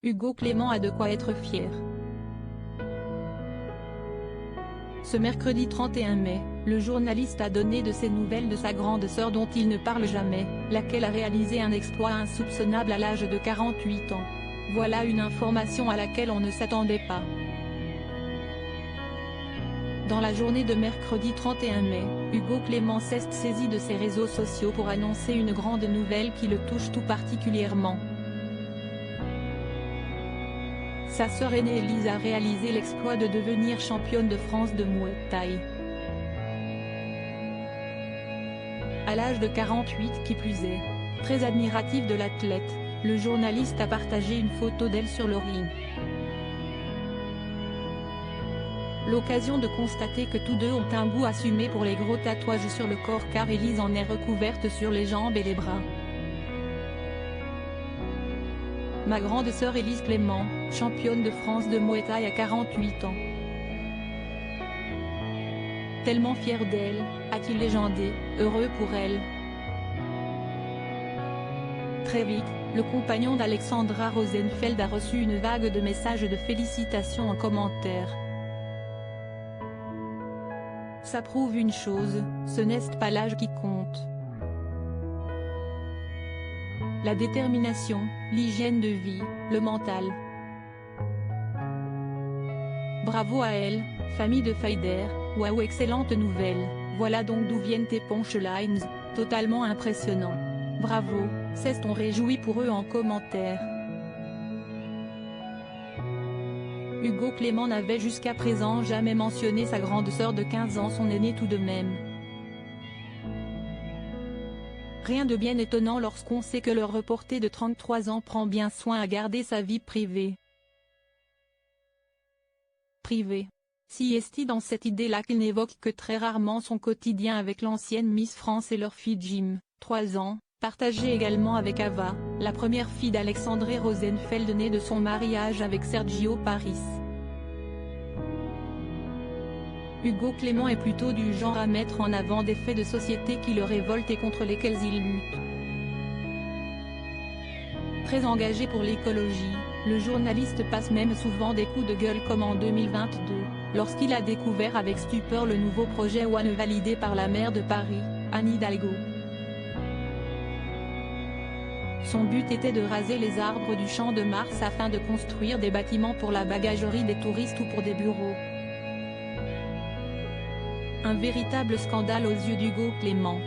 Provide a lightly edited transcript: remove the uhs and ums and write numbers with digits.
Hugo Clément a de quoi être fier. Ce mercredi 31 mai, le journaliste a donné de ses nouvelles de sa grande sœur dont il ne parle jamais, laquelle a réalisé un exploit insoupçonnable à l'âge de 48 ans. Voilà une information à laquelle on ne s'attendait pas. Dans la journée de mercredi 31 mai, Hugo Clément s'est saisi de ses réseaux sociaux pour annoncer une grande nouvelle qui le touche tout particulièrement. Sa sœur aînée Elise a réalisé l'exploit de devenir championne de France de Muay Thai. À l'âge de 48 qui plus est. Très admiratif de l'athlète, le journaliste a partagé une photo d'elle sur le ring. L'occasion de constater que tous deux ont un goût assumé pour les gros tatouages sur le corps car Elise en est recouverte sur les jambes et les bras. Ma grande sœur Elise Clément, championne de France de Muay Thai à 48 ans. Tellement fier d'elle, a-t-il légendé, heureux pour elle. Très vite, le compagnon d'Alexandra Rosenfeld a reçu une vague de messages de félicitations en commentaire. Ça prouve une chose, ce n'est pas l'âge qui compte. La détermination, l'hygiène de vie, le mental. Bravo à elle, famille de Faider, waouh excellente nouvelle, voilà donc d'où viennent tes punchlines, totalement impressionnant. Bravo, c'est on réjouit pour eux en commentaire. Hugo Clément n'avait jusqu'à présent jamais mentionné sa grande sœur de 15 ans, son aînée tout de même. Rien de bien étonnant lorsqu'on sait que le reporter de 33 ans prend bien soin à garder sa vie privée. Si est-il dans cette idée-là qu'il n'évoque que très rarement son quotidien avec l'ancienne Miss France et leur fille Jim, 3 ans, partagée également avec Ava, la première fille d'Alexandre Rosenfeld née de son mariage avec Sergio Paris. Hugo Clément est plutôt du genre à mettre en avant des faits de société qui le révoltent et contre lesquels il lutte. Très engagé pour l'écologie, le journaliste passe même souvent des coups de gueule comme en 2022, lorsqu'il a découvert avec stupeur le nouveau projet One validé par la maire de Paris, Anne Hidalgo. Son but était de raser les arbres du Champ de Mars afin de construire des bâtiments pour la bagagerie des touristes ou pour des bureaux. Un véritable scandale aux yeux d'Hugo Clément.